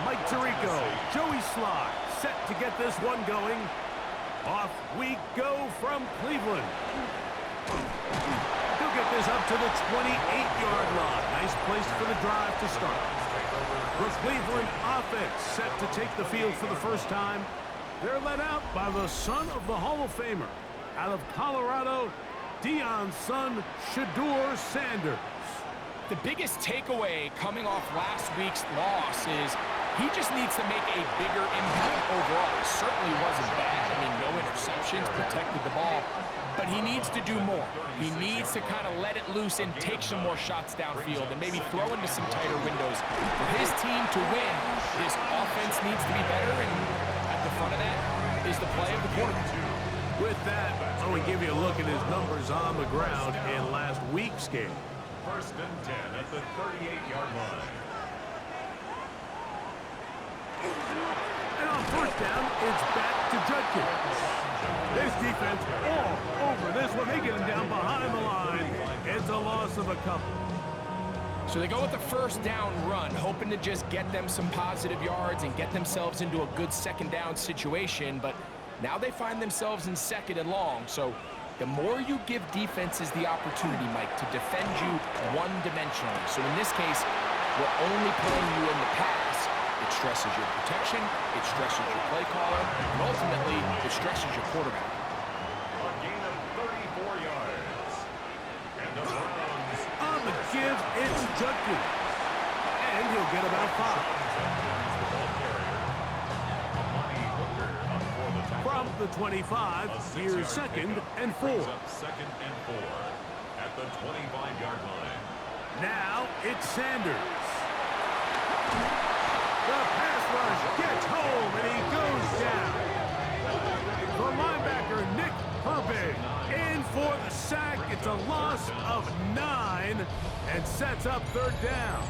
Mike Tirico, Joey Sly, set to get this one going. Off we go from Cleveland. He'll get this up to the 28-yard line. Nice place for the drive to start. The Cleveland offense set to take the field for the first time. They're led out by the son of the Hall of Famer. Out of Colorado, Deion's son, Shedeur Sanders. The biggest takeaway coming off last week's loss is he just needs to make a bigger impact overall. It certainly wasn't bad. I mean, no interceptions, protected the ball. But he needs to do more. He needs to kind of let it loose and take some more shots downfield and maybe throw into some tighter windows. For his team to win, this offense needs to be better, and at the front of that is the play of the quarterback. With that, I want to give you a look at his numbers on the ground in last week's game. 1st and 10 at the 38-yard line. And on first down, it's back to Judkins. This defense all over this one. They get him down behind the line. It's a loss of a couple. So they go with the first down run, hoping to just get them some positive yards and get themselves into a good second down situation. But now they find themselves in 2nd and long. So the more you give defenses the opportunity, Mike, to defend you one-dimensionally. So in this case, we're only playing you in the pass. It stresses your protection, it stresses your play caller, and ultimately, it stresses your quarterback. A gain of 34 yards. And the Browns. On the give, it's Judkins. And he'll get about 5. From the 25, here's 2nd and 4. 2nd and 4 at the 25-yard line. Now it's Sanders. The pass rush gets home and he goes down. The linebacker Nick Herbig in for the sack. It's a loss of 9 and sets up 3rd down.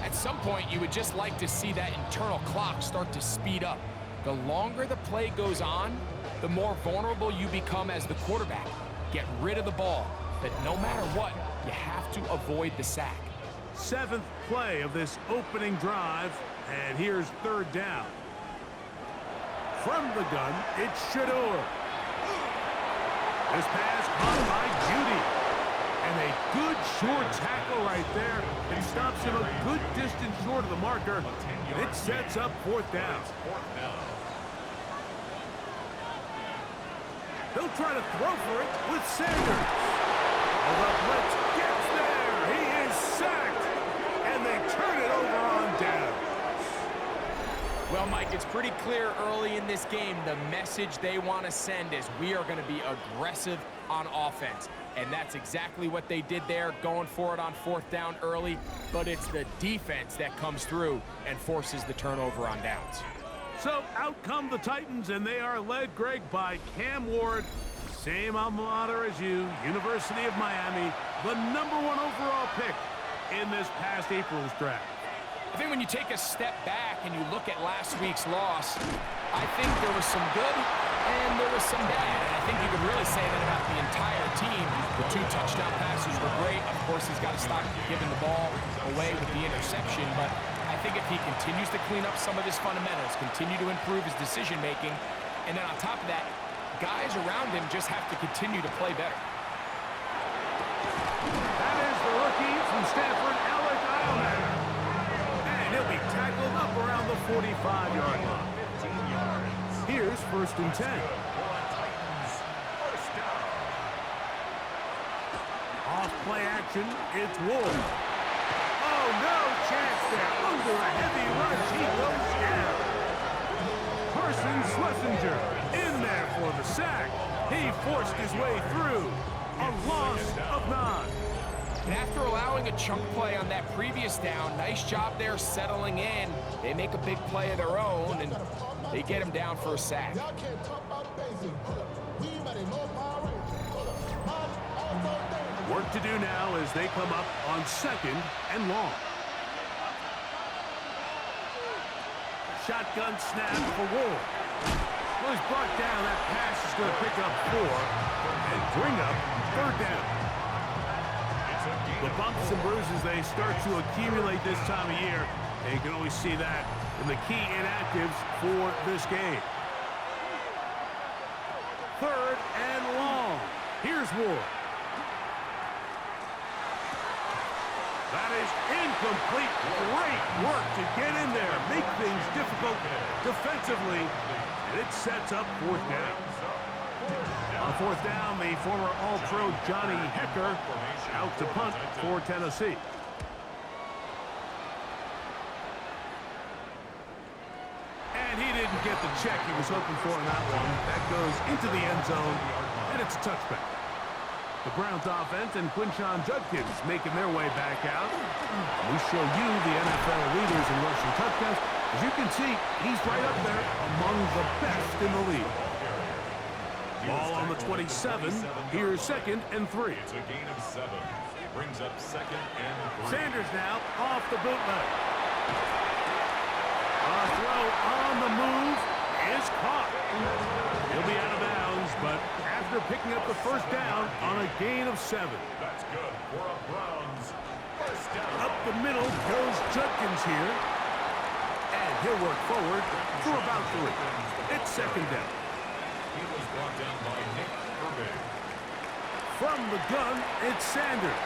At some point, you would just like to see that internal clock start to speed up. The longer the play goes on, the more vulnerable you become as the quarterback. Get rid of the ball, but no matter what, you have to avoid the sack. 7th play of this opening drive, and here's 3rd down. From the gun, it's Shedeur. This pass caught by Judy. And a good short tackle right there. It stops him a good distance short of the marker. It sets up 4th down. They'll try to throw for it with Sanders. Oh, the blitz gets there. He is sacked. And they turn it over on down. Well, Mike, it's pretty clear early in this game the message they want to send is we are going to be aggressive on offense. And that's exactly what they did there, going for it on 4th down early. But it's the defense that comes through and forces the turnover on downs. So out come the Titans, and they are led, Greg, by Cam Ward. Same alma mater as you, University of Miami, the #1 overall pick in this past April's draft. I think when you take a step back and you look at last week's loss, I think there was some good and there was some bad. And I think you could really say that about the entire team. The 2 touchdown passes were great. Of course, he's got to stop giving the ball away with the interception. But I think if he continues to clean up some of his fundamentals, continue to improve his decision-making, and then on top of that, guys around him just have to continue to play better. That is the rookie from Stanford, Alec Eilman. And he'll be tackled up around the 45-yard line. 15 yards. Here's 1st and 10. First down. Off play action, it's Ward. Oh, no chance there. Under a heavy rush, he goes down. Carson Schlesinger in there for the sack. He forced his way through. A loss of 9. And after allowing a chunk play on that previous down, nice job there settling in. They make a big play of their own, and they get him down for a sack. Work to do now as they come up on 2nd and long. Shotgun snap for Ward. Well, he's brought down. That pass is going to pick up 4 and bring up 3rd down. The bumps and bruises, they start to accumulate this time of year. And you can always see that in the key inactives for this game. 3rd and long. Here's Ward. That is incomplete. Great work to get in there, make things difficult defensively, and it sets up 4th down. On 4th down, the former All-Pro Johnny Hekker out to punt for Tennessee. And he didn't get the check he was hoping for in that one. That goes into the end zone, and it's a touchback. The Browns offense and Quinshon Judkins making their way back out. We show you the NFL leaders in rushing touchdowns. As you can see, he's right up there among the best in the league. Ball on the 27. Here's 2nd and 3. It's a gain of 7. Brings up 2nd and 3. Sanders now off the bootleg. A throw on the move is caught. He'll be out of bounds, but after picking up the 1st down on a gain of 7. That's good for a Browns 1st down. Up the middle goes Judkins here. And he'll work forward for about 3. It's 2nd down. He was brought down by Nick Herbig. From the gun, it's Sanders.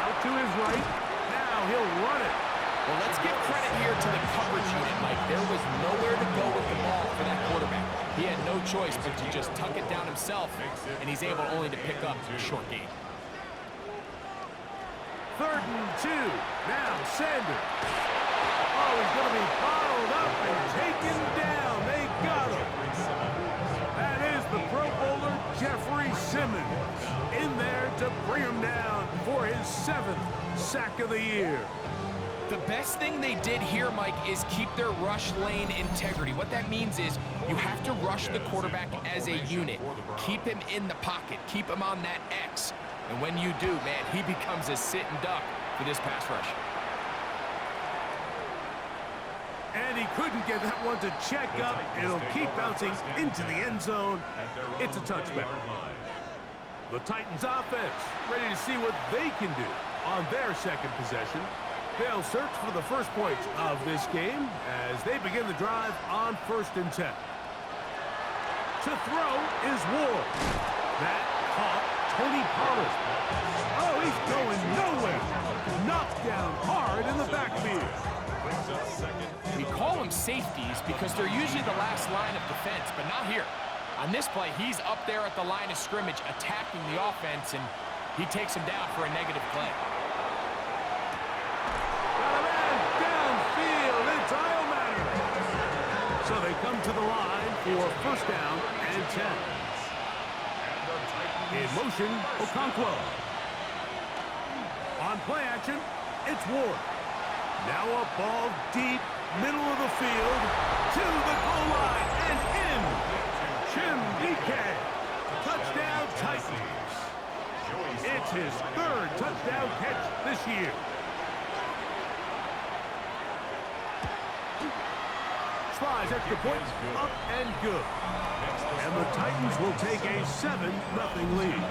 Out to his right. Now he'll run it. Well, let's give credit here to the coverage unit, Mike. There was nowhere to go with the ball for that quarterback. He had no choice but to just tuck it down himself, and he's able only to pick up a short gain. 3rd and 2. Now Sanders. Oh, he's going to be bottled up and taken down. They got him. That is the Pro Bowler Jeffrey Simmons in there to bring him down for his 7th sack of the year. The best thing they did here, Mike, is keep their rush lane integrity. What that means is you have to rush the quarterback as a unit. Keep him in the pocket. Keep him on that X. And when you do, man, he becomes a sit and duck for this pass rush. And he couldn't get that one to check up. It'll keep bouncing into the end zone. It's a touchback. The Titans offense ready to see what they can do on their 2nd possession. They'll search for the first points of this game as they begin the drive on 1st and 10. To throw is Ward. That caught Tony Pollard. Oh, he's going nowhere. Knocked down hard in the backfield. We call them safeties because they're usually the last line of defense, but not here. On this play, he's up there at the line of scrimmage attacking the offense, and he takes him down for a negative play. So they come to the line for 1st down and 10. In motion, Okonkwo. On play action, it's Ward. Now a ball deep, middle of the field, to the goal line and in. Chimdike. Touchdown Titans. It's his 3rd touchdown catch this year. Slides extra point, up and good. And the Titans will take a 7-0 lead.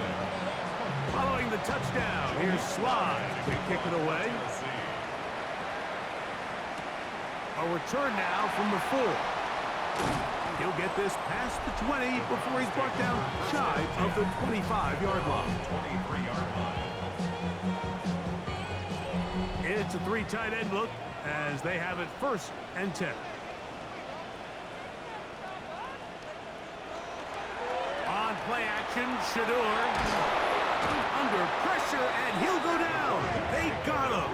Following the touchdown, here's Slide to kick it away. A return now from the 4. He'll get this past the 20 before he's brought down shy of the 25-yard line. It's a 3 tight end look as they have it 1st and 10. On play action, Shador under pressure, and he'll go down. They got him.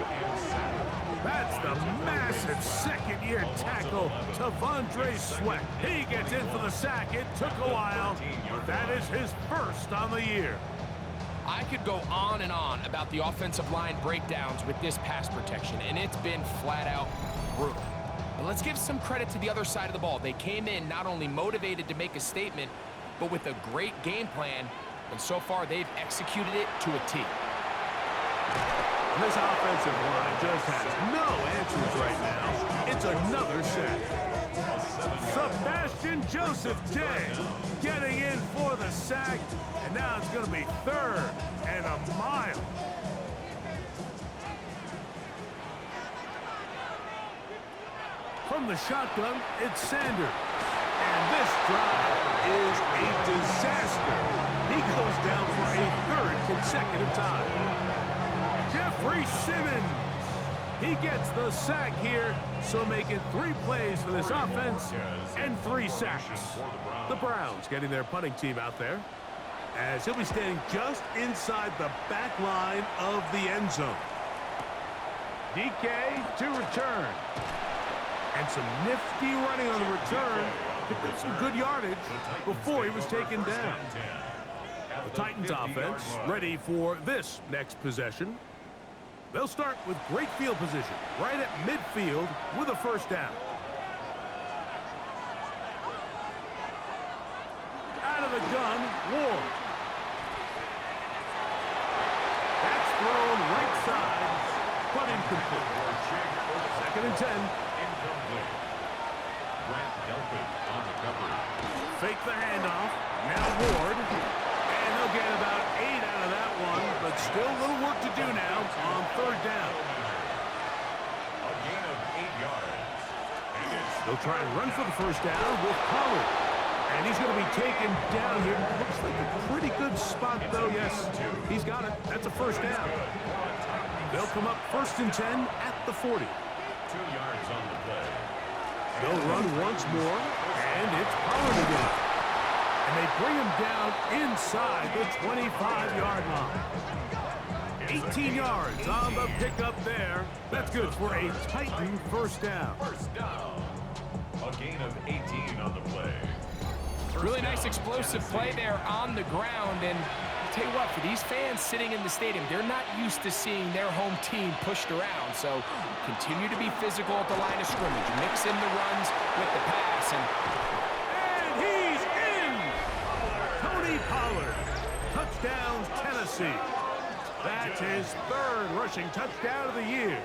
That's the massive 2nd-year tackle, T'Vondre Sweat. He gets in for the sack. It took a while, but that is his 1st on the year. I could go on and on about the offensive line breakdowns with this pass protection, and it's been flat-out brutal. But let's give some credit to the other side of the ball. They came in not only motivated to make a statement, but with a great game plan, and so far they've executed it to a T. This offensive line just has no answers right now. It's another sack. Sebastian Joseph Day getting in for the sack, and now it's going to be 3rd and a mile. From the shotgun, it's Sanders. And this drive is a disaster. He goes down for a third consecutive time. Jeffrey Simmons. He gets the sack here, so make it 3 plays for this offense and 3 sacks. The Browns getting their punting team out there, as he'll be standing just inside the back line of the end zone. DK to return. And some nifty running on the return. Picked up some good yardage before he was taken down. The Titans offense ready for this next possession. They'll start with great field position right at midfield with a first down. Out of the gun, Ward. That's thrown right side, but incomplete. 2nd and 10. Incomplete. Brent Delpit on the cover. Fake the handoff. Now Ward. And they'll get about 8 out of that one, but still a little work to do now on 3rd down. A gain of 8 yards. And it's They'll try and run for the first down with Pollard. And he's going to be taken down here. Looks like a pretty good spot, though. Yes, he's got it. That's a first down. They'll come up 1st and 10 at the 40. 2 yards on the play. They'll run once more, and it's Pollard again. And they bring him down inside the 25-yard line. 18 yards on the pickup there. That's good for a Titan first down. First down. A gain of 18 on the play. Really nice explosive play there on the ground. And I'll tell you what, for these fans sitting in the stadium, they're not used to seeing their home team pushed around. So continue to be physical at the line of scrimmage. Mix in the runs with the pass. And he's in! Tony Pollard. Touchdown, Tennessee. That's his 3rd rushing touchdown of the year.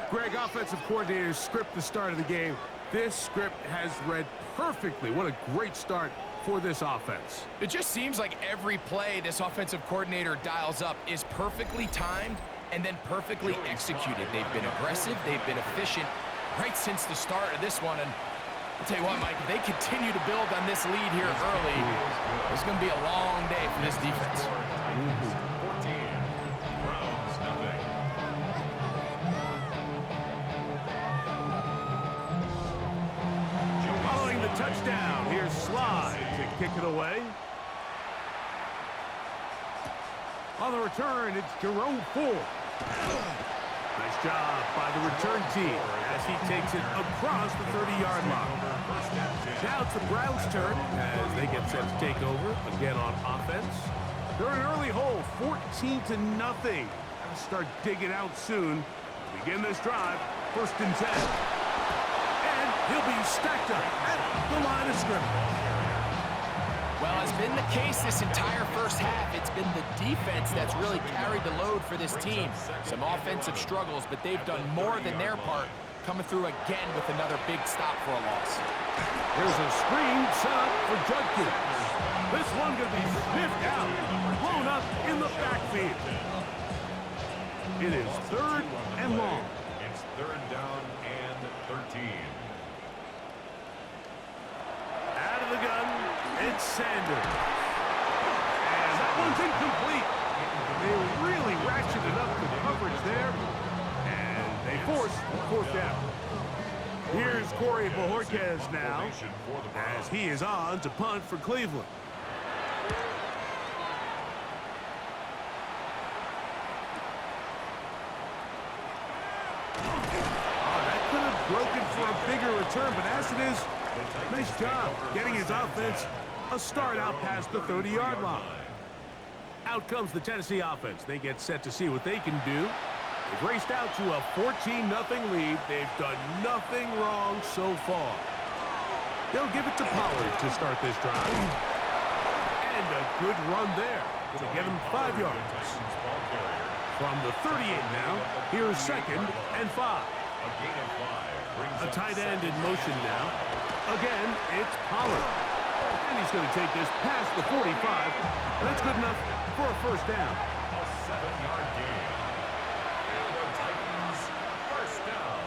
Greg, offensive coordinator's script the start of the game. This script has read perfectly. What a great start for this offense. It just seems like every play this offensive coordinator dials up is perfectly timed and then perfectly executed. They've been aggressive. They've been efficient right since the start of this one. And I'll tell you what, Mike, if they continue to build on this lead here early, it's going to be a long day for this defense. 14. Browns, nothing. Following the touchdown, here's Slide to kick it away. On the return, it's Jerome Ford. Nice job by the return team as he takes it across the 30-yard line. Now it's the Browns' turn as they get set to take over again on offense. They're in an early hole, 14-0. Gotta start digging out soon. Begin this drive, 1st and 10. And he'll be stacked up at the line of scrimmage. Well, as been the case this entire first half, it's been the defense that's really carried the load for this team. Some offensive struggles, but they've done more than their part, coming through again with another big stop for a loss. Here's a screen set up for Judkins. This one going to be sniffed out, blown up in the backfield. It is 3rd and long. It's 3rd down and 13. Out of the gun, it's Sanders. And that one's incomplete. They really ratcheted up the coverage there, and they force 4th down. Here's Corey Bojorquez now, as he is on to punt for Cleveland. Oh, that could have broken for a bigger return, but as it is, nice job getting his offense a start out past the 30-yard line. Out comes the Tennessee offense. They get set to see what they can do. They've raced out to a 14-0 lead. They've done nothing wrong so far. They'll give it to Pollard to start this drive. And a good run there. Going to get him 5 yards. From the 38 now, here's 2nd and 5. A tight end in motion now. Again, it's Pollard. And he's going to take this past the 45. And that's good enough for a first down. A 7-yard gain. And the Titans first down.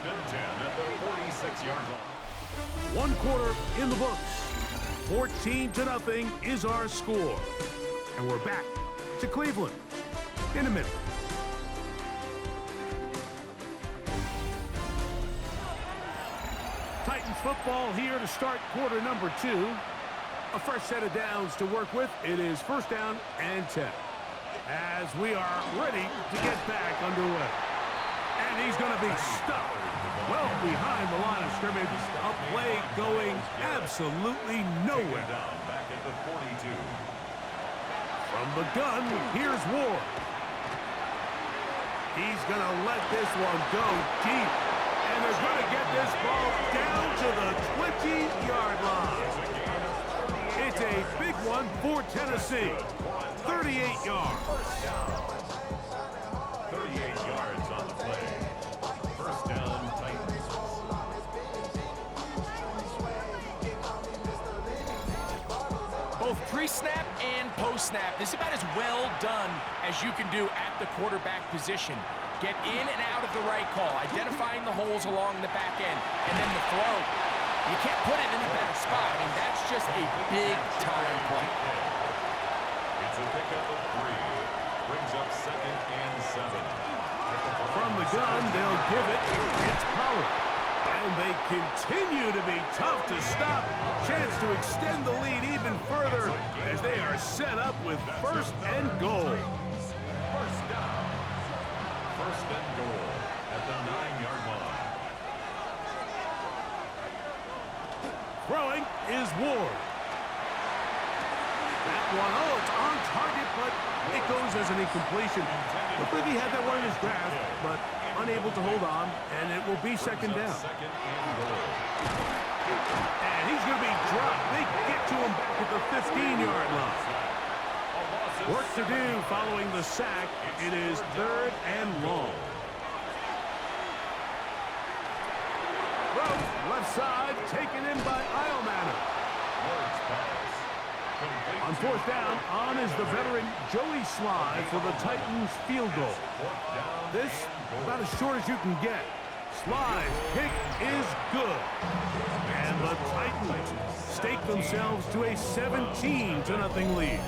and 10 at the 46-yard line. One quarter in the books. 14-0 is our score. And we're back to Cleveland in a minute. Titans football here to start quarter number 2. A fresh set of downs to work with. It is first down and 10. As we are ready to get back underway. And he's going to be stuck well behind the line of scrimmage. A play going absolutely nowhere. Back at the 42. From the gun, here's Ward. He's going to let this one go deep. And they're going to get this ball down to the 20-yard line. It's a big one for Tennessee. 38 yards. 38 yards on the play. First down, Titans. Both pre-snap and post-snap. This is about as well done as you can do at the quarterback position. Get in and out of the right call, identifying the holes along the back end, and then the throw. You can't put it in a better spot. I mean, that's just a big-time play. It's a pickup of 3. Brings up second and 7. From the gun, they'll give it. It's Pollard. And they continue to be tough to stop. Chance to extend the lead even further as they are set up with first and goal. First down. First and goal at the 9-yard line. Throwing is Ward. That one, oh, it's on target, but it goes as an incompletion. Looked like he had that one in his grasp, but unable to hold on, and it will be second down. Second and goal. And he's going to be dropped. They get to him back at the 15-yard line. Work to do following the sack. It is third and long. Throw, left side, taken in by Eilmanner. On fourth down, on is the veteran Joey Sly for the Titans field goal. This, about as short as you can get. Sly's kick is good. And the Titans stake themselves to a 17-0 lead.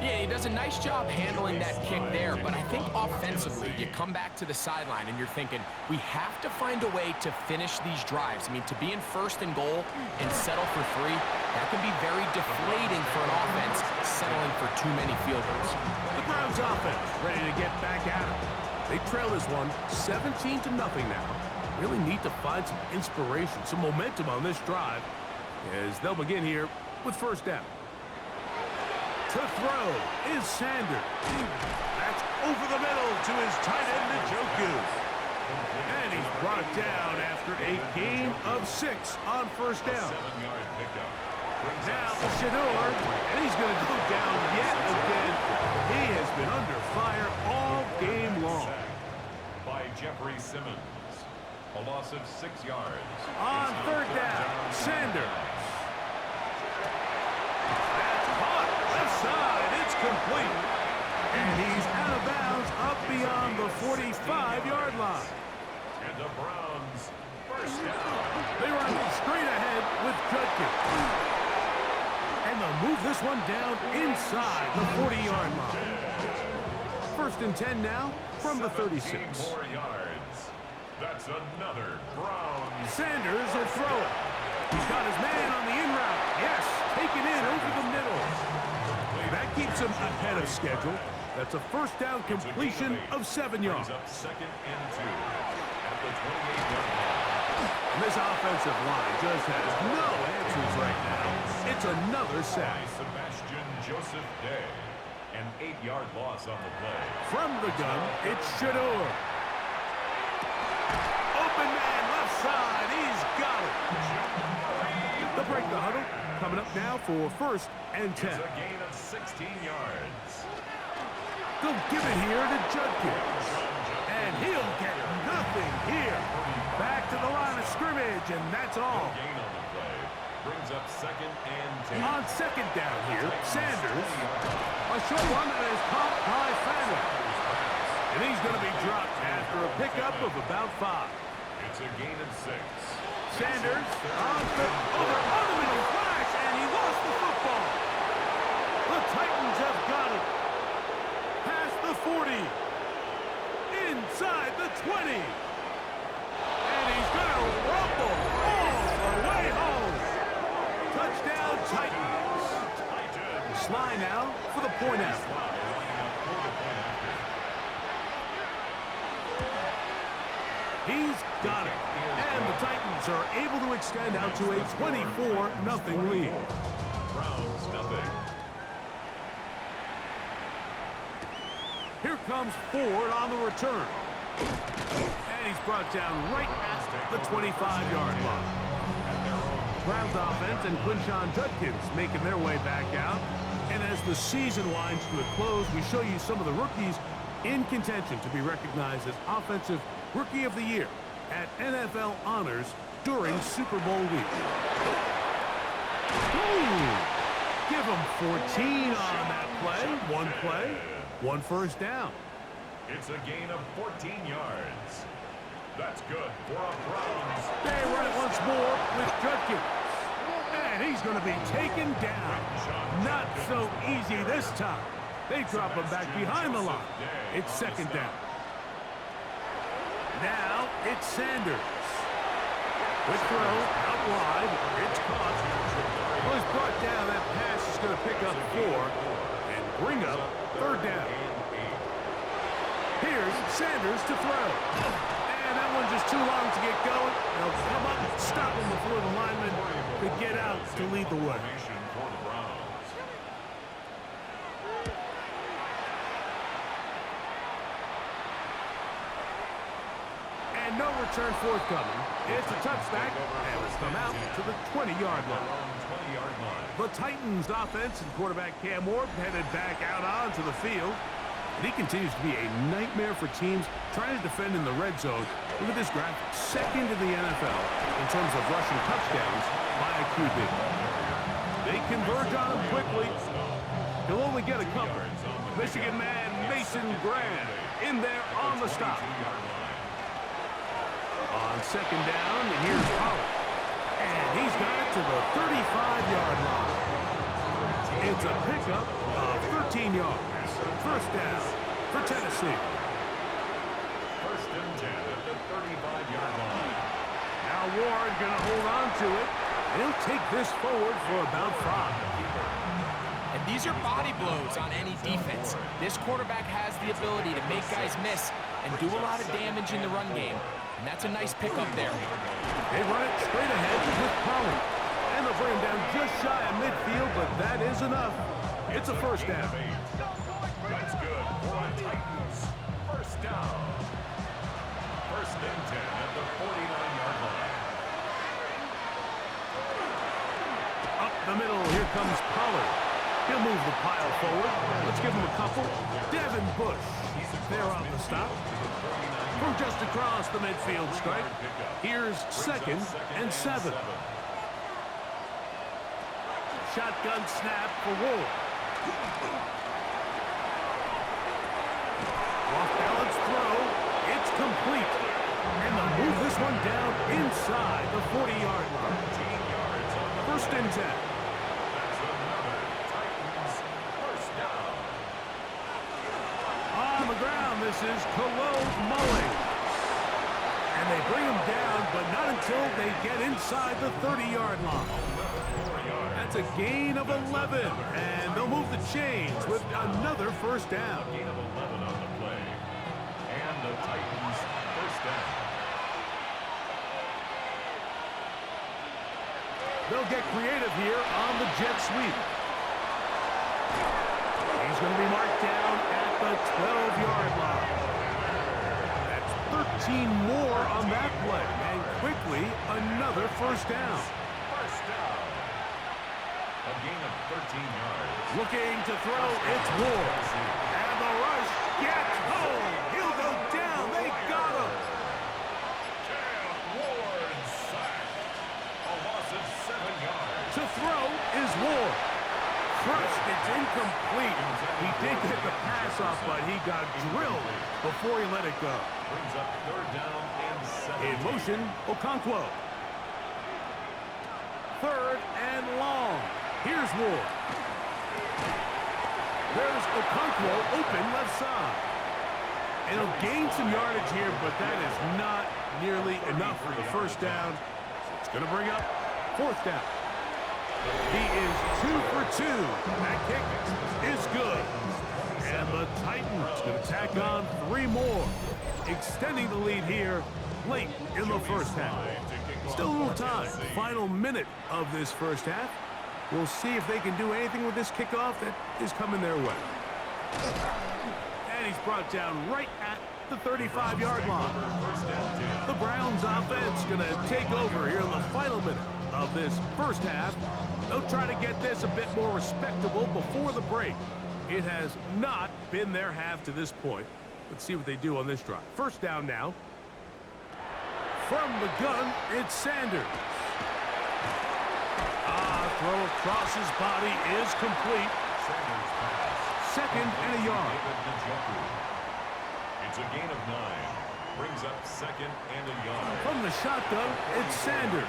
Yeah, he does a nice job handling that kick there, but I think offensively, you come back to the sideline and you're thinking, we have to find a way to finish these drives. I mean, to be in first and goal and settle for 3, that can be very deflating for an offense settling for too many field goals. The Browns offense ready to get back at it. They trail this one 17-0 now. Really need to find some inspiration, some momentum on this drive as they'll begin here with first down. To throw is Sanders. That's over the middle to his tight end, Njoku. And he's brought down after a gain of 6 on first down. 7-yard pickup. Now Shador, and he's going to go down yet again. He has been under fire all game long. By Jeffrey Simmons. A loss of 6 yards. On third down, Sanders. Side, it's complete. And he's out of bounds up beyond the 45-yard line. And the Browns first down. They run straight ahead with Judkins. And they'll move this one down inside the 40-yard line. First and 10 now from the 36. 17 more yards. That's another Browns. Sanders will throw it. He's got his man on the in route. Yes, taken in over the middle. That keeps him ahead of schedule. That's a first down completion of 7 yards. Up second and 2 at the 28-yard line. And this offensive line just has no answers right now. It's another sack. Sebastian Joseph Day. An 8-yard loss on the play. From the gun, it's Shador. Open man left side. He's got it. They'll break the huddle. Coming up now for first and 10. It's a gain of 16 yards. They'll give it here to Judkins. And he'll get nothing here. Back to the line of scrimmage, and that's all. Gain on the play. Brings up second and 10. On second down here, Sanders. A short one that is caught by Fowler. And he's going to be dropped after a pickup of about 5. It's a gain of 6. Sanders on the middle flash, and he lost the football. The Titans have got it. Past the 40. Inside the 20. And he's going to rumble all the way home. Touchdown, Titans. Sly now for the point after. He's got it. And the Titans are able to extend out to a 24-0 lead. Browns, nothing. Here comes Ford on the return. And he's brought down right at the 25-yard line. Browns offense and Quinshon Judkins making their way back out. And as the season winds to a close, we show you some of the rookies in contention to be recognized as Offensive Rookie of the Year at NFL Honors during Super Bowl week. Ooh, give him 14 on that play. One first down. It's a gain of 14 yards. That's good for a Browns. They run it once more with Judkins. And he's going to be taken down. Not so easy this time. They drop him back behind the line. It's second down. Now it's Sanders. Quick throw out wide. It's caught. Well, he's brought down. That pass is going to pick up 4 and bring up third down. Here's Sanders to throw. And that one just too long to get going. They'll come up and stop him before the lineman could get out to lead the way. For the Browns. And no return forthcoming. It's a touchback, and it's come out to the 20-yard line. 20-yard line. The Titans offense and quarterback Cam Ward headed back out onto the field. And he continues to be a nightmare for teams trying to defend in the red zone. Look at this graphic. Second in the NFL in terms of rushing touchdowns by a QB. They converge on him quickly. He'll only get a couple. Michigan man Mason Graham in there on the stop. On second down, here's Pollard. And he's got it to the 35-yard line. It's a pickup of 13 yards. First down for Tennessee. First and 10 at the 35-yard line. Now Ward going to hold on to it. He'll take this forward for about 5. And these are body blows on any defense. This quarterback has the ability to make guys miss and do a lot of damage in the run game. And that's a nice pickup there. They run it straight ahead with Pollard. And they'll bring him down just shy of midfield, but that is enough. It's a first down. That's good for the Titans. First down. First and 10 at the 49-yard line. Up the middle, here comes Pollard. He'll move the pile forward. Let's give him a couple. Devin Bush. There on the stop. From just across the midfield stripe. Here's second and 7. Shotgun snap for Ward. Off balance throw. It's complete. And they'll move this one down inside the 40-yard line. First and 10. On the ground, this is Khalil Mullings. And they bring him down, but not until they get inside the 30-yard line. That's a gain of 11, and they'll move the chains with another first down. Gain of 11 on the play. And the Titans first down. They'll get creative here on the jet sweep. He's going to be marked down at the 12-yard line. That's 13 more on that play, and quickly another first down. First down. A gain of 13 yards. Looking to throw, it's Ward. And the rush gets home. He'll go down. They got him. Cam Ward sacked. A loss of 7 yards. To throw is Ward. Crushed, it's incomplete. incomplete. He did get the pass off, but he got drilled before he let it go. Brings up third down and 7. In motion, Okonkwo. Third and long. Here's Ward. There's Okonkwo open left side. And he'll gain some yardage here, but that is not nearly enough for the first down. So it's going to bring up fourth down. He is 2 for 2. That kick is good. And the Titans going to tack on 3 more, extending the lead here late in the first half. Still a little time. Final minute of this first half. We'll see if they can do anything with this kickoff that is coming their way. And he's brought down right at the 35-yard line. The Browns offense going to take over here in the final minute of this first half. They'll try to get this a bit more respectable before the break. It has not been their half to this point. Let's see what they do on this drive. First down now. From the gun, it's Sanders. Throw across his body is complete. Second and a yard. It's a gain of 9. Brings up second and a yard. From the shotgun, it's Sanders.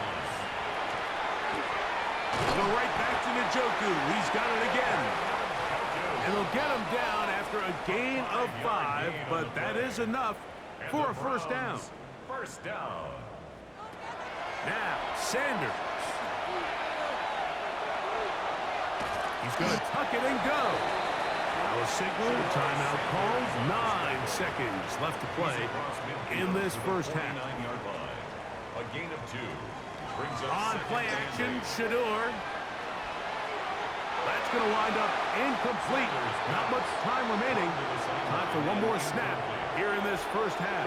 Go right back to Njoku. He's got it again. And they'll get him down after a gain of 5, but that is enough for a first down. First down. Now, Sanders. He's going to tuck it and go. Now a signal, timeout called. 9 seconds left to play in this first half. A gain of 2. Brings up on play action, Shador. That's going to wind up incomplete. Not much time remaining. Time for one more snap here in this first half.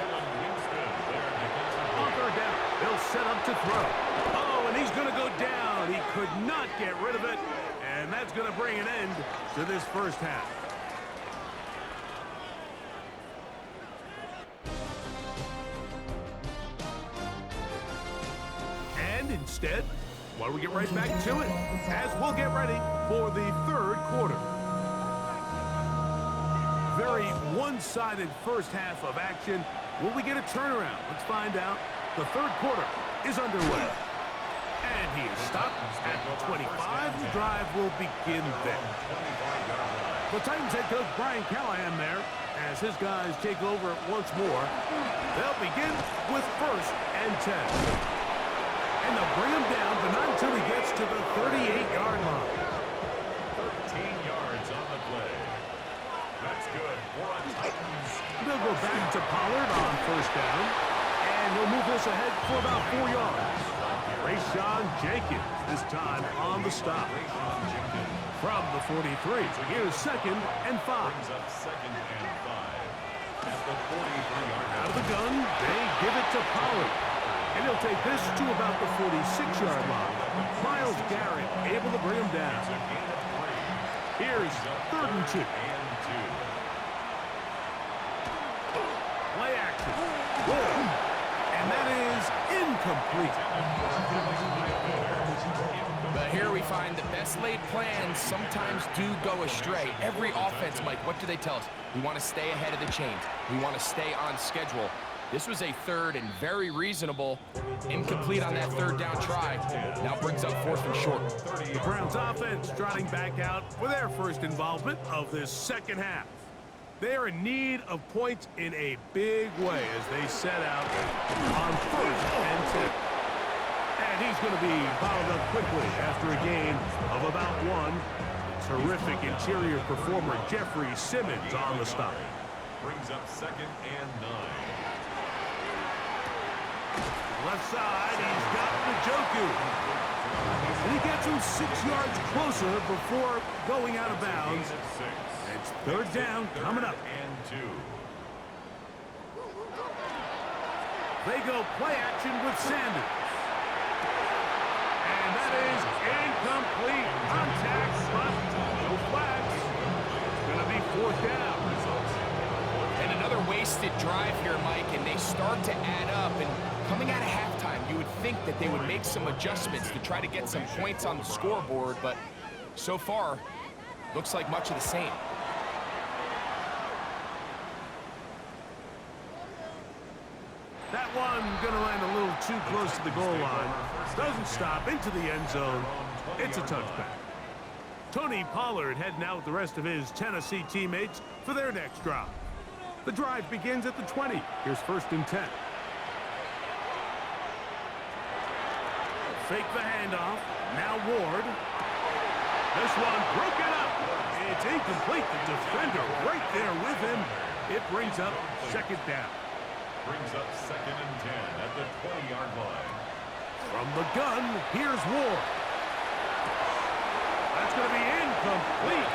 On third down, they'll set up to throw. Oh, and he's going to go down. He could not get rid of it. And that's going to bring an end to this first half. And instead, why don't we get right back to it as we'll get ready for the third quarter. Very one-sided first half of action. Will we get a turnaround? Let's find out. The third quarter is underway. And he is stopped at 25. The drive will begin then. The Titans head coach Brian Callahan there as his guys take over once more. They'll begin with first and 10. And they'll bring him down, but not until he gets to the 38-yard line. 13 yards on the play. That's good for a Titans. They'll go back to Pollard on first down. And he'll move this ahead for about 4 yards. Rayshawn Jenkins this time on the stop. From the 43, here's second and 5. Brings up second and 5. At the 43-yard line. Out of the gun, they give it to Pollard. And he'll take this to about the 46-yard line. Myles Garrett able to bring him down. Here's third and 2. Play action. And that is incomplete. But here we find the best laid plans sometimes do go astray. Every offense, Mike, what do they tell us? We want to stay ahead of the chains. We want to stay on schedule. This was a third and very reasonable. Incomplete on that third down try. Now brings up fourth and short. The Browns offense trotting back out for their first involvement of this second half. They are in need of points in a big way as they set out on first and 10. And he's going to be bottled up quickly after a gain of about 1. Terrific interior performer Jeffrey Simmons on the stop. Brings up second and 9. Left side, he's got Njoku. And he gets him 6 yards closer before going out of bounds. It's third down coming up. And 2. They go play action with Sanders. And that is incomplete. Contact, but no flags. It's going to be fourth down. And another wasted drive here, Mike, and they start to add up. And coming out of halftime, you would think that they would make some adjustments to try to get some points on the scoreboard, but so far, looks like much of the same. That one gonna land a little too close to the goal line. Doesn't stop into the end zone. It's a touchback. Tony Pollard heading out with the rest of his Tennessee teammates for their next drive. The drive begins at the 20. Here's 1st and 10. Fake the handoff. Now Ward. This one broken up. It's incomplete. The defender right there with him. It brings up 2nd down. Brings up 2nd and 10 at the 20-yard line. From the gun, here's Ward. That's going to be incomplete.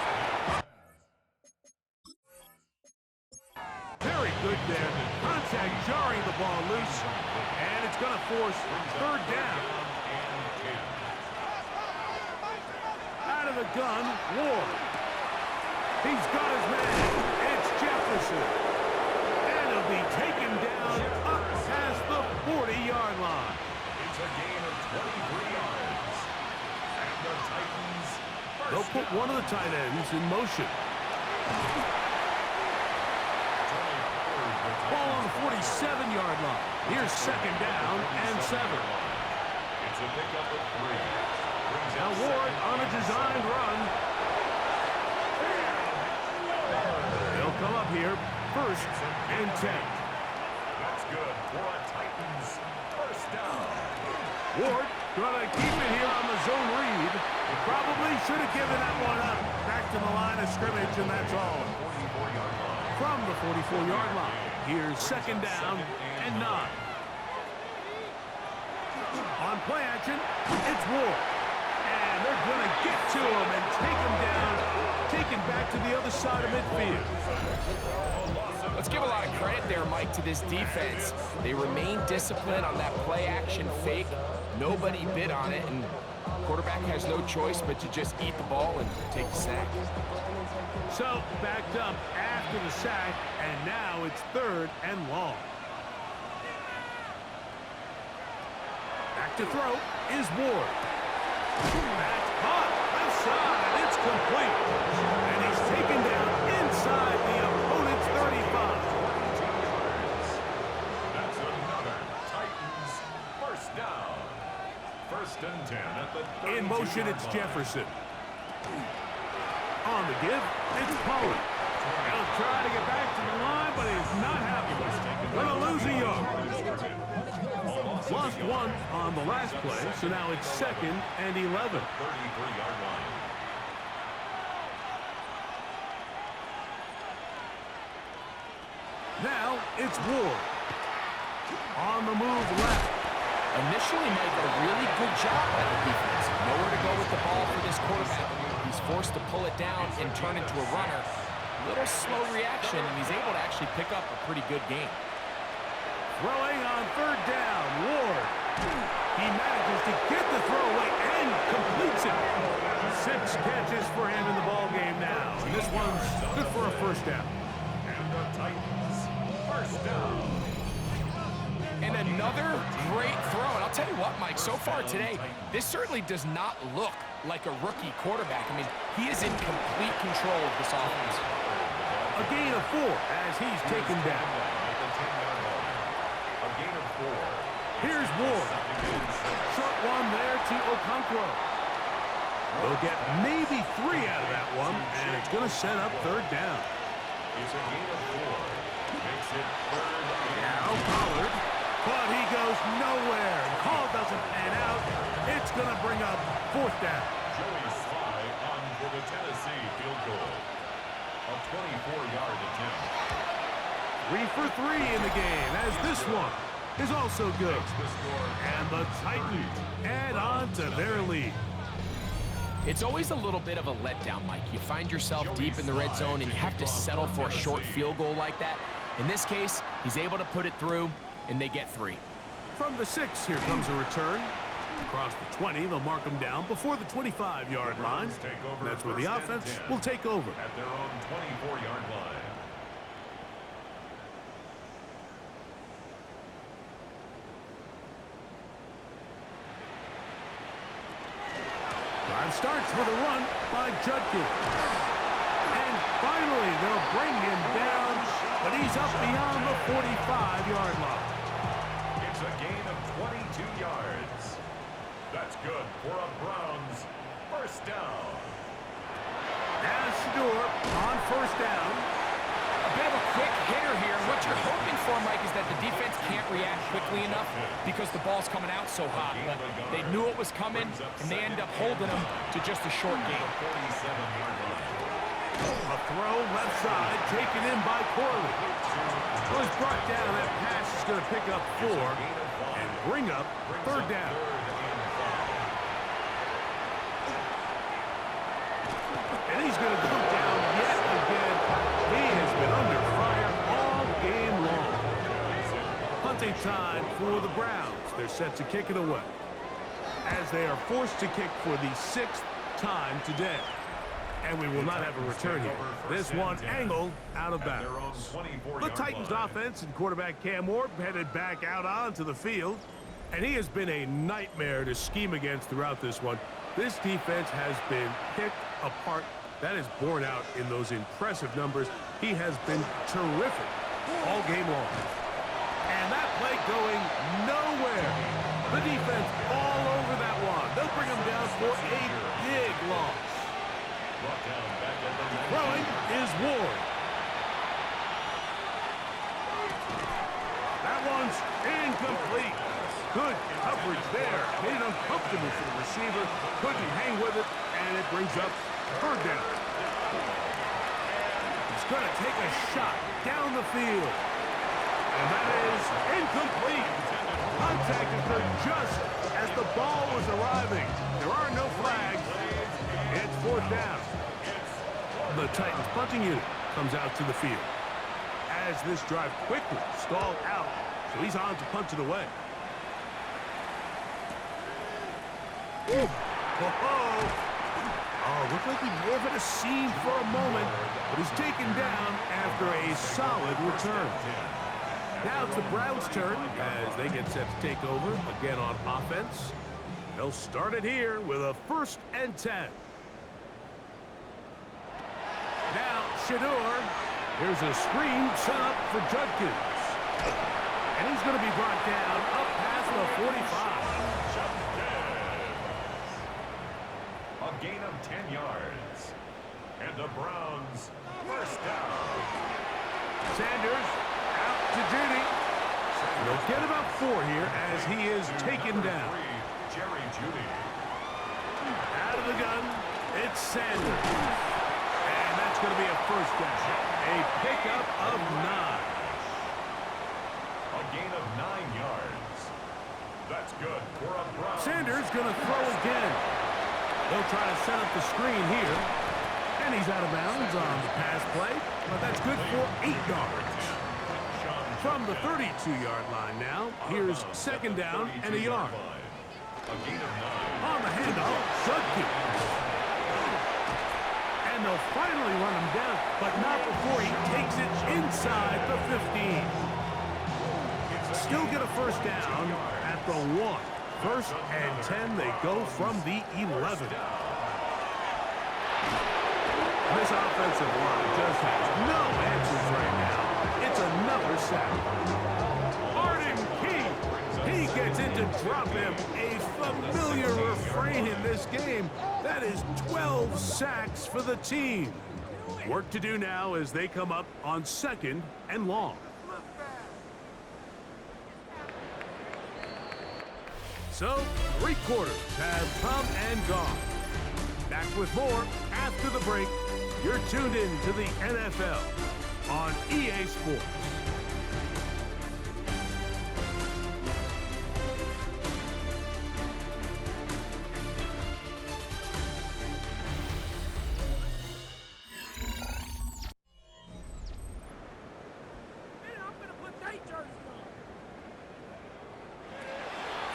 Very good there. Contact jarring the ball loose. And it's going to force 3rd down. Out of the gun, Ward. He's got his man. It's Jefferson. And he'll be taken down up past the 40-yard line. It's a gain of 23 yards. And the Titans They'll put one of the tight ends in motion. Ball on the 47-yard line. Here's 2nd down and 7. It's a pickup of 3. Now Ward on a designed run. They'll come up here, 1st and 10. That's good for a Titans 1st down. Ward gonna keep it here on the zone read. Probably should have given that one up. Back to the line of scrimmage, and that's all. 44-yard line. From the 44-yard line, here's 2nd down and 9. On play action, it's Ward. And they're going to get to him and take him down, taken back to the other side of midfield. Let's give a lot of credit there, Mike, to this defense. They remain disciplined on that play-action fake. Nobody bid on it, and quarterback has no choice but to just eat the ball and take the sack. So, backed up after the sack, and now it's 3rd and long. Back to throw is Ward. That's caught outside. It's complete. And he's taken down inside the opponent's 35. That's another Titans 1st down. 1st and 10 at the 32-yard In motion, it's line. Jefferson. On the give, it's Pollard. He'll try to get back to the line, but he's not happy with it. Gonna lose a yard. Lost 1 on the last play, so now it's 2nd and 11. 33-yard line. Now it's Ward. On the move left. Initially, Mike, a really good job by the defense. Nowhere to go with the ball for this quarterback. He's forced to pull it down and turn into a runner. Little slow reaction, and he's able to actually pick up a pretty good game. Throwing on 3rd down, Ward. He manages to get the throw away and completes it. 6 catches for him in the ball game now. And this one's good for a 1st down. And the Titans 1st down. And another great throw. And I'll tell you what, Mike, so far today, this certainly does not look like a rookie quarterback. I mean, he is in complete control of this offense. A gain of 4 as he's taken down. At the 10-yard line. A gain of 4. Here's Ward. Short one there to Okonkwo. They'll get maybe 3 out of that one, and it's going to set up 3rd down. It's a gain of 4. Makes it 3rd and Now Pollard, but he goes nowhere. Call doesn't pan out. It's going to bring up 4th down. Joey Sly on for the Tennessee field goal. A 24-yard attempt. 3 for 3 in the game, as this one is also good. The score. And the Titans add on to their lead. It's always a little bit of a letdown, Mike. You find yourself deep in the red zone, and you have to settle for a short field goal like that. In this case, he's able to put it through, and they get 3. From the 6, here comes a return. Across the 20, they'll mark them down before the 25-yard line. That's where the offense will take over. At their own 24-yard line. Drive starts with a run by Judkins. finally, they'll bring him down, but he's up beyond the 45-yard line. It's a gain of 22 yards. That's good for a Browns first down. Now Shedeur on first down. A bit of a quick hitter here. What you're hoping for, Mike, is that the defense can't react quickly enough because the ball's coming out so hot. But they knew it was coming, and they end up holding them to just a short gain. A throw left side, taken in by Corley. Well, he's brought down. That pass is going to pick up 4 and bring up third down. And he's going to come down yet again. He has been under fire all game long. Punting time for the Browns. They're set to kick it away, as they are forced to kick for the 6th time today. And we will not have a return here. This one angled out of bounds. The Titans offense and quarterback Cam Ward headed back out onto the field. And he has been a nightmare to scheme against throughout this one. This defense has been picked apart. That is borne out in those impressive numbers. He has been terrific all game long. And that play going nowhere. The defense all over that one. They'll bring him down for a big loss. Throwing is Ward. That one's incomplete. Good coverage there. Made it uncomfortable for the receiver. Couldn't hang with it, and it brings up third down. He's going to take a shot down the field. And that is incomplete. Contact occurred just as the ball was arriving. There are no flags. It's fourth down. The Titans punting unit comes out to the field as this drive quickly stalled out, so he's on to punt it away. Oh, looked like he may have hit a seam for a moment, but he's taken down after a solid return. Now it's the Browns' turn as they get set to take over again on offense. They'll start it here with a 1st and 10. Now, Shedeur. Here's a screen set up for Judkins. And he's going to be brought down up past the 45. A gain of 10 yards. And the Browns first down. Sanders out to Judy. They'll get about 4 here as he is taken down. Jerry Judy. Out of the gun, it's Sanders. And that's going to be a first down. A pickup of 9. A gain of 9 yards. That's good for a Browns. Sanders going to throw again. They'll try to set up the screen here. And he's out of bounds on the pass play. But that's good for 8 yards. From the 32-yard line now, here's 2nd down and a yard. A gain of 9. On the handoff, Judkins. And they'll finally run him down, but not before he takes it inside the 15. Still get a first down at the 1. 1st and 10, they go from the 11. This offensive line just has no answers right now. It's another sack. Arden Key, he gets in to drop him. A familiar refrain in this game. That is 12 sacks for the team. Work to do now as they come up on 2nd and long. So, 3 quarters have come and gone. Back with more after the break. You're tuned in to the NFL on EA Sports.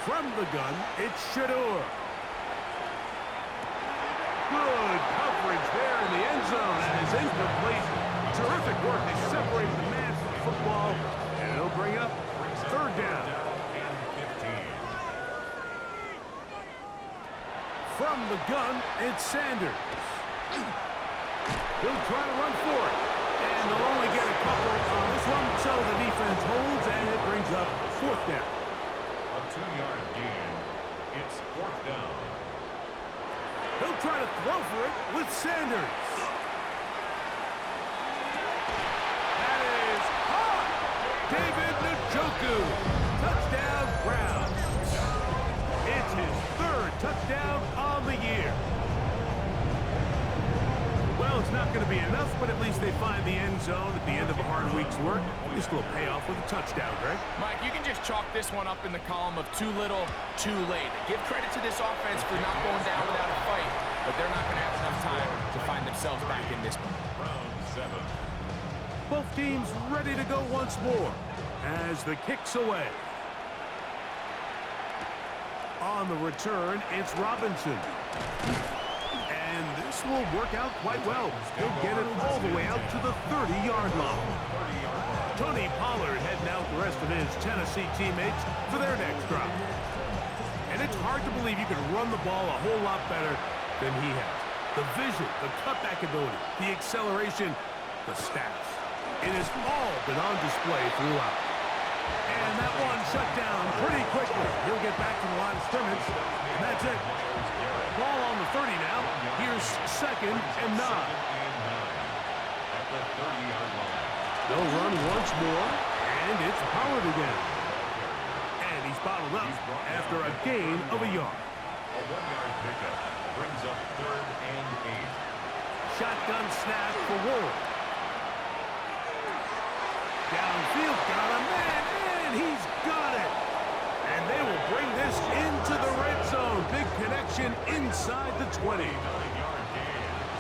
From the gun, it's Shedeur. Good coverage there in the end zone. That is incomplete. Terrific work. They separate the man from the football, and it'll bring up 3rd down. From the gun, it's Sanders. He'll try to run for it. And they'll only get a couple on this one, so the defense holds, and it brings up fourth down. A 2-yard gain. It's fourth down. He'll try to throw for it with Sanders. That is caught. David Njoku. Touchdown, Browns. It's his third touchdown on the year. Well, it's not going to be enough, but at least they find the end zone at the end of a hard week's work. At least they'll pay off with a touchdown, Greg. Mike, you can just chalk this one up in the column of too little, too late. Give credit to this offense for not going down without a fight, but they're not going to have enough time to find themselves back in this one. Round 7. Both teams ready to go once more as the kick's away. On the return, it's Robinson. And this will work out quite well. He'll get it all the way out to the 30-yard line. Tony Pollard heading out the rest of his Tennessee teammates for their next drive. And it's hard to believe you can run the ball a whole lot better than he has. The vision, the cutback ability, the acceleration, the stats. It has all been on display throughout. And that one shut down pretty quickly. He'll get back to the line of scrimmage, and that's it. Ball on the 30 now. Here's second and 9. At the 30-yard line. They'll run once more, and it's Pollard again. And he's bottled up after a gain of a yard. A 1-yard pickup brings up third and 8. Shotgun snap for Ward. Downfield, got a man, and he's got it. And they will bring this into the red zone. Big connection inside the 20.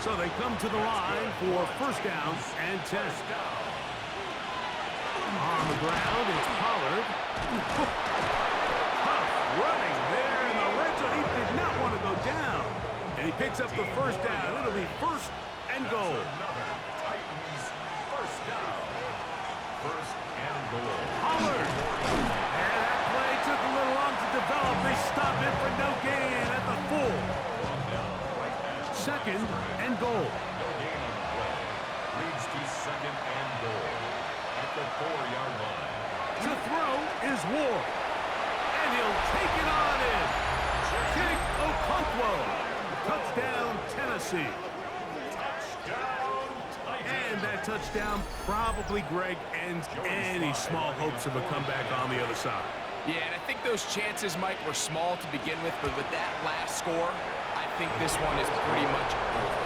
So they come to the line for first down and 10. On the ground, it's Pollard. Tough running there in the red zone. He did not want to go down. And he picks up the first down. It'll be first and goal. Titans first down. First and goal. Pollard. And that play took a little long to develop. They stop it for no gain at the full. Second and goal. No gain on the play. Leads to second and goal. At the 4-yard line. To throw is Ward. And he'll take it on in. Jake Okonkwo. Touchdown, Tennessee. And that touchdown probably, Greg, ends any small hopes of a comeback on the other side. Yeah, and I think those chances, Mike, were small to begin with, but with that last score, I think this one is pretty much over.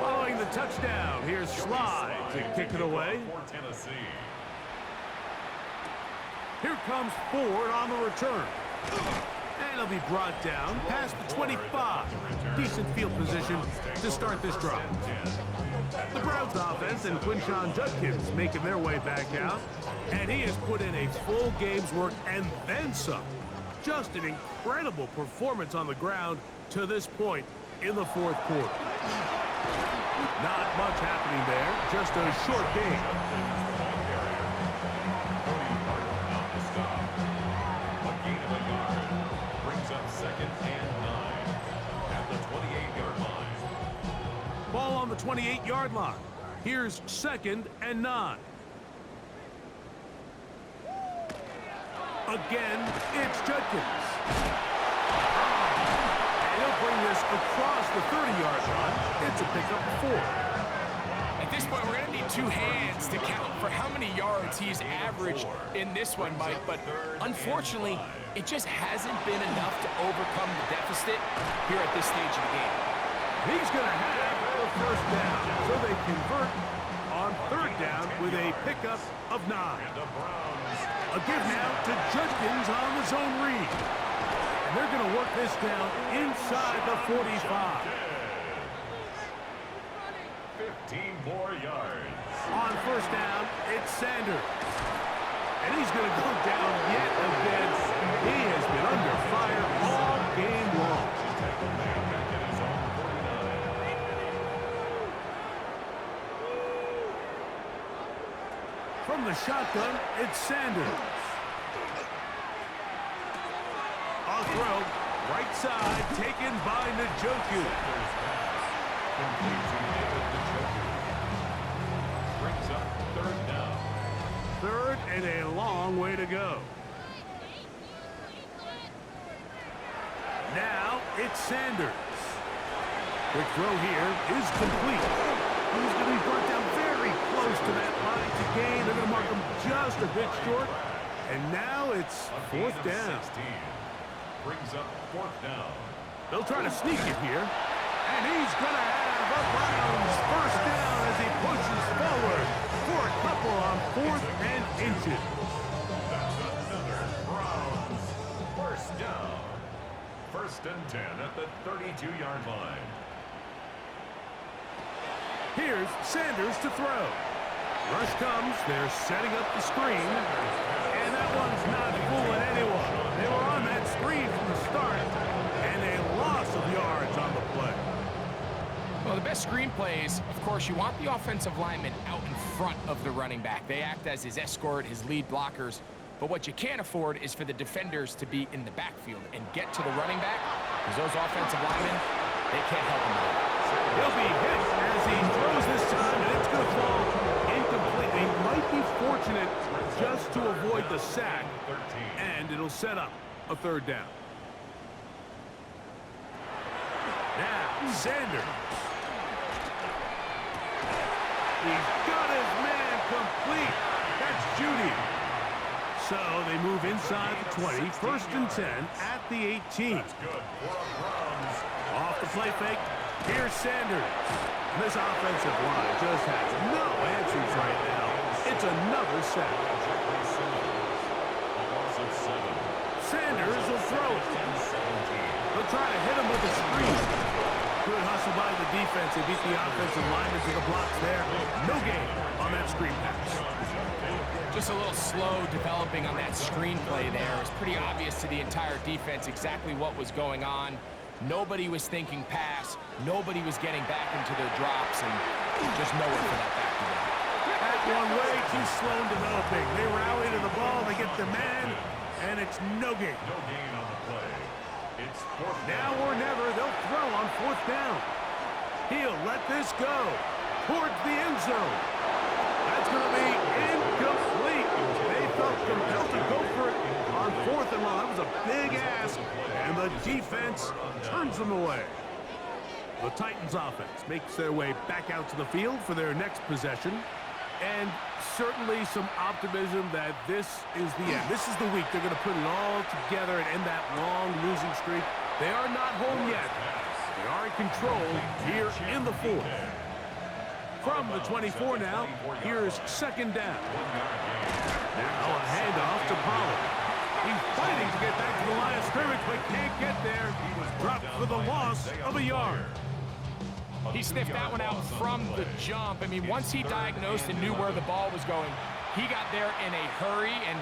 Following the touchdown, here's Slide to kick it away. Here comes Ford on the return. And he'll be brought down past the 25. Decent field position to start this drive. The Browns offense and Quinshon Judkins making their way back out. And he has put in a full game's work and then some. Just an incredible performance on the ground to this point in the fourth quarter. Not much happening there, just a short game. Second and 9 at the 28-yard line. Ball on the 28-yard line. Here's second and 9. Again, it's Judkins. And he'll bring this across the 30-yard line. It's a pickup of 4. At this point, we're going to need two hands to count for how many yards he's averaged in this one, Mike. But unfortunately, it just hasn't been enough to overcome the deficit here at this stage of the game. He's going to have the first down. So they convert on third down with a pickup of 9. A give now to Judkins on the zone read. And they're going to work this down inside the 45. 15 more yards. On first down, it's Sanders. And he's going to go down yet again. He has been under fire all game long. From the shotgun, it's Sanders. Off throw, Right side taken by Njoku. Complete to David Njoku. Brings up third down. Third and a long way to go. Now it's Sanders. Quick throw here is complete. He's going to be brought down very close to that line to gain. They're going to mark him just a bit short. And now it's fourth down. 16. Brings up fourth down. They'll try to sneak it here. And he's going to have a Browns first down as he pushes forward for a couple on fourth and inches. That's another Browns first down. First and 10 at the 32-yard line. Here's Sanders to throw. Rush comes. They're setting up the screen. And that one's not fooling anyone. They were on that screen from the start. And a loss of yards on the play. Well, the best screen plays, of course, you want the offensive lineman out in front of the running back. They act as his escort, his lead blockers. But what you can't afford is for the defenders to be in the backfield and get to the running back, because those offensive linemen, they can't help him out. He'll be hit as he throws this time, and it's going to fall incomplete. They might be fortunate just to avoid the sack, and it'll set up a third down. Now, Sanders. He's got his man complete. That's Judy. So they move inside the 20, first and 10 at the 18. That's good for a Browns. Off the play fake, here's Sanders. This offensive line just has no answers right now. It's another sack. A loss of 7. Sanders will throw it. 10-17. They'll try to hit him with a screen. Good hustle by the defense. They beat the offensive lineman to the blocks there. No gain on that screen pass. Just a little slow developing on that screenplay there. It's pretty obvious to the entire defense exactly what was going on. Nobody was thinking pass. Nobody was getting back into their drops, and just nowhere for that back to go. That one way too slow in developing. They rally to the ball, they get the man, and it's no gain. No gain on the play. It's fourth Now down. or never, they'll throw on fourth down. He'll let this go towards the end zone. That's going to be incomplete. They felt compelled to go for it on fourth and long. That was a big ask, and the defense turns them away. The Titans offense makes their way back out to the field for their next possession. And certainly some optimism that this is the end. This is the week they're going to put it all together and end that long losing streak. They are not home yet. They are in control here in the fourth. From the 24 now, here's second down. Now a handoff to Pollard. He's fighting to get back to the line of scrimmage, but can't get there. Dropped for the loss of a yard. He sniffed that one out from the jump. I mean, once he diagnosed and knew where the ball was going, he got there in a hurry, and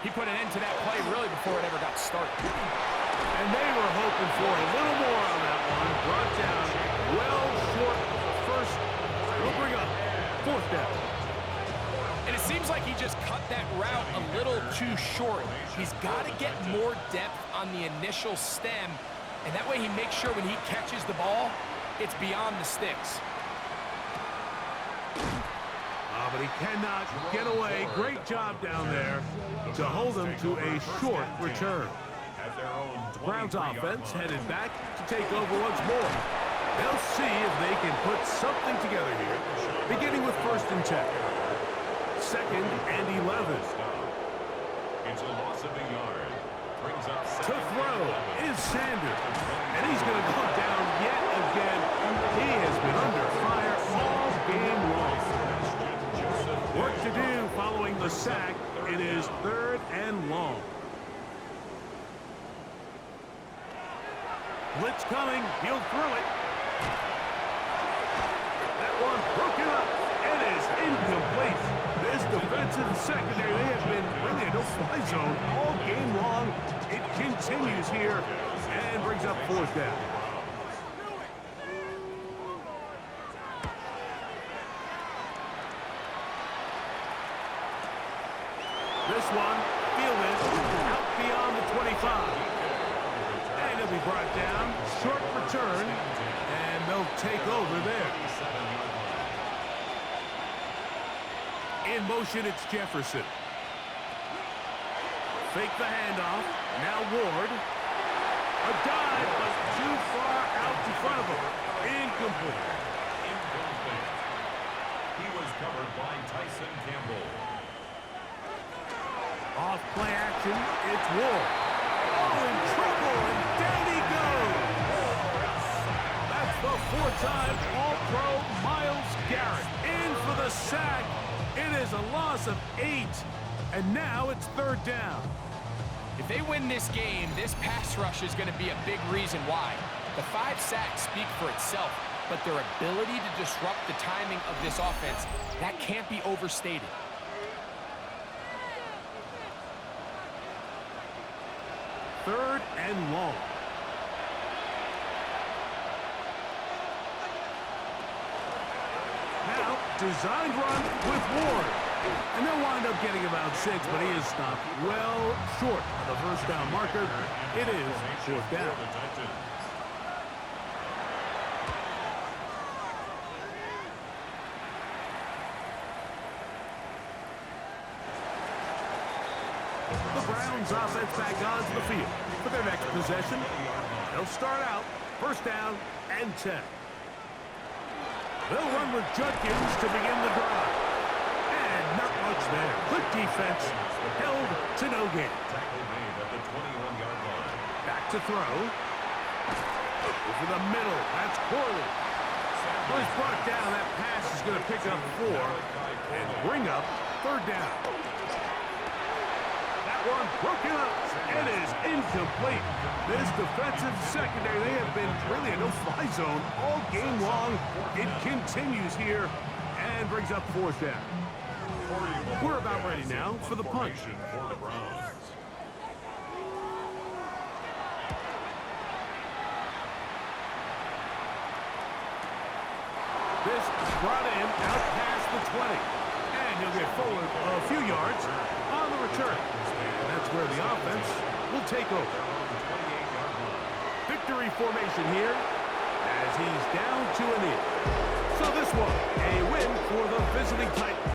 he put an end to that play really before it ever got started. And they were hoping for a little more on that one. Brought down well short of the first. It'll bring up fourth down. And it seems like he just cut that route a little too short. He's got to get more depth on the initial stem, and that way he makes sure when he catches the ball, it's beyond the sticks. But he cannot get away. Great job down there to hold him to a short return. Browns offense headed back to take over once more. They'll see if they can put something together here, beginning with first and 10. Second and 11. It's a loss of a yard. Brings up To throw is Sanders. And he's going to go down yet again. He has been under fire all game long. Work to do following the sack. It is third and long. Blitz coming. He'll throw it. That one broken up. It is incomplete. This defensive secondary, they have been really a no-fly zone all game long. It continues here and brings up fourth down. This one fielded out beyond the 25. And be brought down. Short return, and they'll take over there. In motion, it's Jefferson. Fake the handoff. Now Ward. A dive, but too far out in front of him. Incomplete. He was covered by Tyson Campbell. Off play action, it's Ward. Oh, in trouble, and down he goes. That's the four-time All-Pro Myles Garrett. In for the sack. It is a loss of 8. And now it's third down. If they win this game, this pass rush is going to be a big reason why. The 5 sacks speak for itself, but their ability to disrupt the timing of this offense, that can't be overstated. Third and long. Now, designed run with Ward. And they'll wind up getting about 6, but he is stopped well short of the first down marker. It is fourth down. The Browns offense back onto the field for their next possession. They'll start out first down and 10. They'll run with Judkins to begin the drive. And not much there. Good defense. Held to no gain. Tackle made at the 21-yard line. Back to throw. Over the middle. That's Corley. First brought down. That pass is going to pick up 4 and bring up third down. That one broken up. It is incomplete. This defensive secondary, they have been really a no-fly zone all game long. It continues here and brings up fourth down. We're about ready now for the punch. For the Browns. This brought in out past the 20. And he'll get forward a few yards on the return. And that's where the offense will take over. Victory formation here as he's down to a knee. So this one, a win for the visiting Titans.